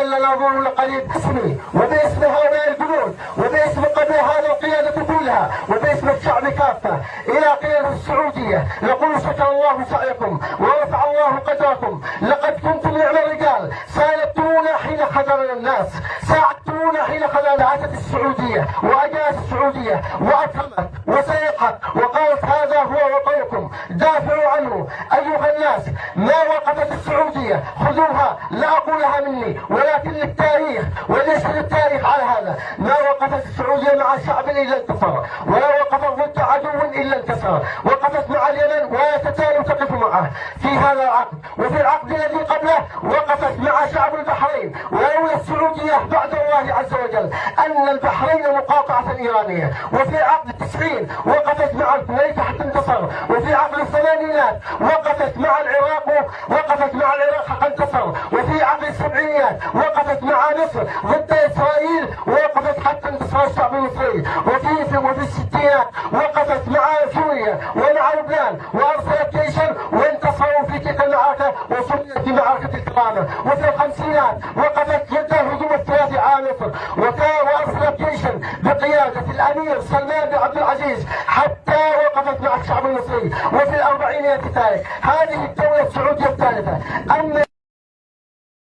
لنا ظهور لقليل باسمي وباسم هؤلاء الجنود وباسم قبل هذا القيادة كلها وباسم الشعب كافة إلى قيادة السعودية نقول شكر الله سعيكم ورفع الله قدركم. لقد كنتم نعم الرجال، ساندتمونا حين خذلنا الناس، ساعدتمونا حين خذلت السعودية وأجازت السعودية وأكرمت وسيقت وقالت هذا هو وطنكم دافعوا عنه. أيها الناس، ما وقفت السعودية خذوها، لا أقولها مني ولكن للتاريخ وليشهد التاريخ على هذا، ما وقفت السعودية مع شعب إلا انتصر، ولا وقفت ضد عدو إلا انتصر. وقفت مع اليمن ولا تزال تقف معه في هذا العقد، وفي العقد الذي قبله وقفت مع شعب البحرين. ولولا السعودية بعد الله عز وجل أن البحرين مقاطعة إيرانية. وفي عقد 90 وقفت مع الكويت حتى انتصر، وفي عقد الثمانينات وقفت مع العراق حتى انتصر، وفي عقد السبعينات وقفت مع مصر ضد إسرائيل ووقفت حتى انتصر الشعب المصري، وفي الستينات وقفت مع سوريا ومع لبنان وأرسلت جيشا وانتصروا في تلك المعركة وسميت بمعركة الكرامة. وفي الخمسينات وقفت ضد الهجوم الثلاثي على مصر وأرسلت جيشا بقيادة الأمير سلمان بن عبد العزيز حتى وقفت مع الشعب المصري. وفي الأربعينات كذلك. هذه الدولة السعودية الثالثة. أما